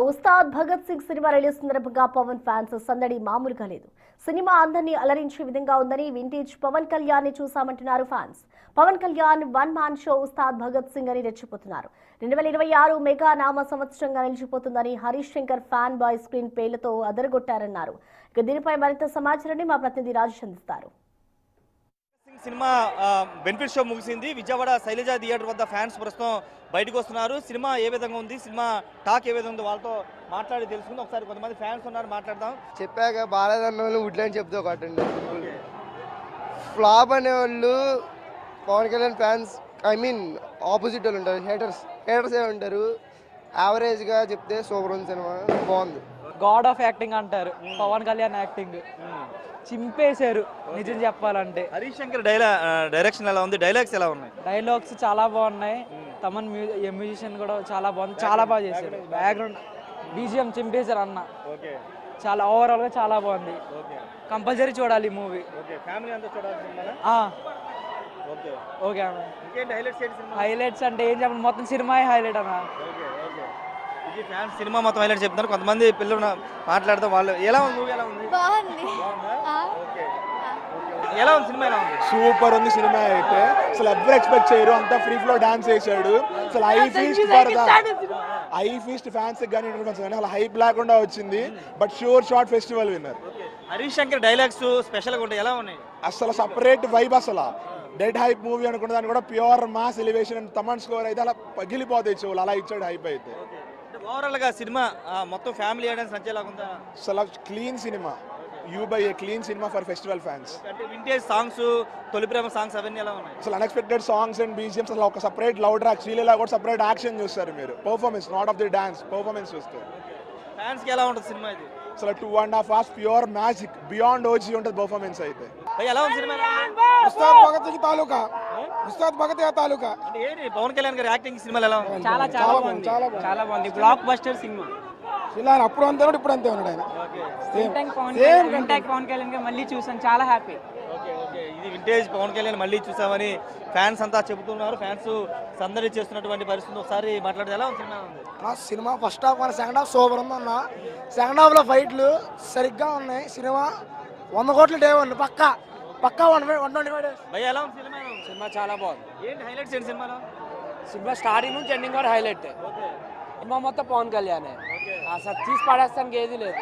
Ustaad Bhagat Singh cinema release సందర్భంగా Pawan fans సందడి మామూలుగా లేదు. సినిమా అందరినీ అలరించే విధంగా ఉందని వింటేజ్ పవన్ కళ్యాణ్ ని చూసామంటున్నారు fans. Pawan Kalyan one man show Ustaad Bhagat Singh అని రెచ్చిపోతున్నారు. 2026 మెగా నామ సంవత్సరంగా నిలిచిపోతుందని Harish Shankar fan boy screen పేర్లతో అదరగొట్టారన్నారు. ఇక దీనిపై మరింత సమాచారాన్ని మా ప్రతినిధి రాజేష్ అందిస్తారు. సినిమా బెనిఫిట్ షో ముగిసింది. విజయవాడ శైలజ థియేటర్ వద్ద ఫ్యాన్స్ ప్రస్తుతం బయటకు వస్తున్నారు. సినిమా ఏ విధంగా ఉంది, సినిమా టాక్ ఏ విధంగా ఉంది, వాళ్ళతో మాట్లాడి తెలుసుకుంది. ఒకసారి కొంతమంది ఫ్యాన్స్ ఉన్నారు, మాట్లాడదాం. చెప్పాక బాలేదన్న వాళ్ళు వుడ్లని చెప్తూ ఒకటండి. ఫ్లాప్ అనేవాళ్ళు Pawan Kalyan fans, I mean opposite వాళ్ళు ఉంటారు, హేటర్సే ఉంటారు. యావరేజ్గా చెప్తే సూపర్ ఉంది, సినిమా బాగుంది. గాడ్ ఆఫ్ యాక్టింగ్ అంటారు పవన్ కళ్యాణ్ యాక్టింగ్. చింపేశారు నిజం చెప్పాలంటే. హరీష్ శంకర్ డైరెక్షన్ ఎలా ఉంది, డైలాగ్స్ ఎలా ఉన్నాయి? డైలాగ్స్ చాలా బాగున్నాయి. తమన్ మ్యూజిషియన్ కూడా చాలా బాగుంది, చాలా బాగా చేశారు. బ్యాక్గ్రౌండ్ బీజిఎం చింపేశారు అన్న. చాలా ఓవరాల్ గా చాలా బాగుంది. కంపల్సరీ చూడాలి ఈ మూవీ. హైలైట్స్ అంటే ఏం చెప్పండి, మొత్తం సినిమా హైలైట్ అన్న. సినిమా మొత్తం హైలైట్ చెప్తున్నారు. కొంతమంది పిల్లలు మాట్లాడతాం. వాళ్ళు ఎలా ఉంది, మూవీ ఎలా ఉంది? ఎలా ఉంది సినిమా? ఎలా ఉంది? సూపర్ ఉంది సినిమా అయితే. అసలు ఎవరు ఎక్స్పెక్ట్ చేయరు, అంతా ఫ్రీ ఫ్లో డాన్స్ చేశాడు. అసలు ఐ ఫీస్ట్ ఫ్యాన్స్ కానీ అసలు హైప్ లేకుండా వచ్చింది. But sure short festival winner. Harish Shankar dialogues special గా ఉంటాయి, ఎలా ఉన్నాయి? అసలు సపరేట్ వైబ్. అసలు డెడ్ హైప్ మూవీ అనుకున్న దాన్ని కూడా pure mass elevation and Thaman score అయితే అలా పగిలిపోతాయి చెవులు, అలా ఇచ్చాడు హైప్ అయితే. ఓవరాల్ గా సినిమా మొత్తం ఫ్యామిలీ ఆడియన్స్ నచ్చేలాగా ఉందా? అసలు clean cinema, you by A clean cinema for festival fans. అంటే వింటేజ్ సాంగ్స్, తొలి ప్రేమ సాంగ్స్ అవన్నీ ఎలా ఉన్నాయి? అసలు అన్ఎక్స్పెక్టెడ్ సాంగ్స్ అండ్ బీజిఎమ్స్. అసలు ఒక సపరేట్ లౌడ్ ట్రాక్, శ్రీలీల కూడా సపరేట్ యాక్షన్ చూస్తారు మీరు. Performance, not of the dance, performance చూస్తారు. ఫ్యాన్స్ కి ఎలా ఉంటుంది సినిమా ఇది? అసలు 2.5 hours pure magic, beyond OG ఉంటుంది పర్ఫార్మెన్స్ అయితే. ఎలా ఉంది సినిమా? ఉస్తాద్ భగత్ సింగ్ తాలూకా, ఉస్తాద్ భగత్ తాలూకా. అంటే ఏంటి పవన్ కళ్యాణ్ గారి యాక్టింగ్ సినిమాలో ఎలా ఉంది? చాలా చాలా బాగుంది, చాలా బాగుంది. Block buster cinema. ఇలా అప్పుడు అంతే ఉన్నాడు, ఇప్పుడు అంతే ఉన్నాడు ఆయన. పవన్ కళ్యాణ్ గారు మళ్ళీ చూసాను, చాలా హ్యాపీ. ఇది వింటేజ్ పవన్ కళ్యాణ్ మళ్ళీ చూసామని ఫ్యాన్స్ అంతా చెబుతున్నారు. ఫ్యాన్స్ సందడి చేస్తున్నటువంటి పరిస్థితి. ఒకసారి మాట్లాడితే ఎలా ఉంది సినిమా? సినిమా ఫస్ట్ హాఫ్ మన సెకండ్ హాఫ్ సూపర్ ఉంది అన్న. సెకండ్ హాఫ్ లో ఫైట్లు సరిగ్గా ఉన్నాయి. సినిమా 100 కోట్ల డే వన్ పక్కా 125 days. భయ్యా ఎలా ఉంది సినిమా? సినిమా చాలా బాగుంది. ఏంటి హైలైట్స్ ఏంటి సినిమాలో? సినిమా స్టార్టింగ్ నుంచి ఎండింగ్ వరకు హైలైట్. సినిమా మొత్తం పవన్ కళ్యాణ్ అసలు తీసి పడేస్తానికి ఏది లేదు.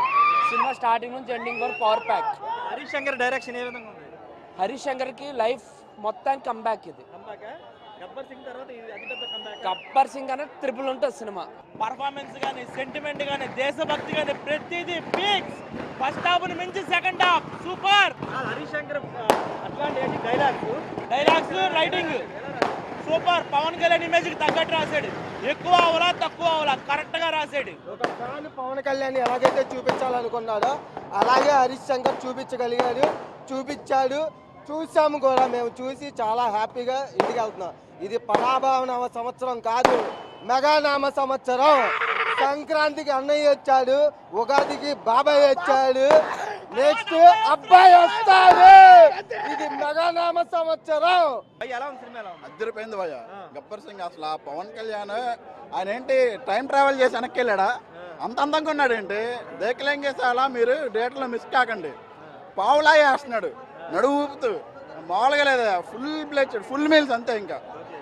సినిమా స్టార్టింగ్ నుంచి ఎండింగ్ వరకు power pack. Harish Shankar direction ఏ విధంగా ఉంది? హరీష్ శంకర్ కి లైఫ్ మొత్తానికి కంబ్యాక్ ఇది. గబ్బర్ సింగ్ అనేది ట్రిపుల్ ఉంటుంది సినిమా. పర్ఫార్మెన్స్ కానీ, సెంటిమెంట్ కానీ, దేశభక్తి కానీ ప్రతిదీ పీక్స్. ఫస్ట్ హాఫ్ మించి second half super. Harish Shankar అట్లాంటి dialogues writing super. Pawan Kalyan image కి తగ్గట్టు రాశాడు. ఎక్కువ అవలా తక్కువ అవలా కరెక్ట్ గా రాశాడు. ఒక ఫ్యాన్ పవన్ కళ్యాణ్ ఎలాగైతే చూపించాలనుకున్నాడో అలాగే హరీష్ శంకర్ చూపించాడు. చూసాము కూడా, మేము చూసి చాలా హ్యాపీగా ఇంటికి వెళ్తున్నాం. ఇది పరాభవ నామ సంవత్సరం కాదు, మెగా నామ సంవత్సరం. సంక్రాంతికి అన్నయ్య వచ్చాడు, ఉగాదికి బాబాయ్ వచ్చాడు, నెక్స్ట్ అబ్బాయి వస్తాడు. ఇది మెగా నామ సంవత్సరం. అద్దరిపోయింది భయ్య. గబ్బర్ సింగ్ అసలు ఆ పవన్ కళ్యాణ్ ఆయన ఏంటి టైం ట్రావెల్ చేసి వెనక్కి వెళ్ళాడా? అంత అందంగా ఉన్నాడు ఏంటి? దేకలేంగేసాలా మీరు, డేట్లో మిస్ కాకండి. పావులా వేస్తున్నాడు నడువు ఊపుతూ, మామూలుగా లేదా. ఫుల్ మీల్స్ అంతే. ఇంకా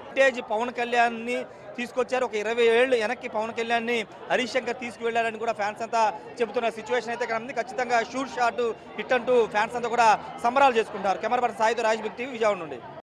వింటేజ్ పవన్ కళ్యాణ్ ని తీసుకొచ్చారు. ఒక 20 ఏళ్ళు వెనక్కి పవన్ కళ్యాణ్ ని హరీష్ శంకర్ తీసుకువెళ్ళారని కూడా ఫ్యాన్స్ అంతా చెబుతున్న సిచ్యువేషన్ అయితే ఇక్కడ ఉంది. ఖచ్చితంగా షూట్ షాట్ హిట్ అంటూ ఫ్యాన్స్ అంతా కూడా సంబరాలు చేసుకుంటారు. కెమెరా పర్సన్ సాయితో రాజ్ బిగ్ టీవీ, విజయవాడ నుండి.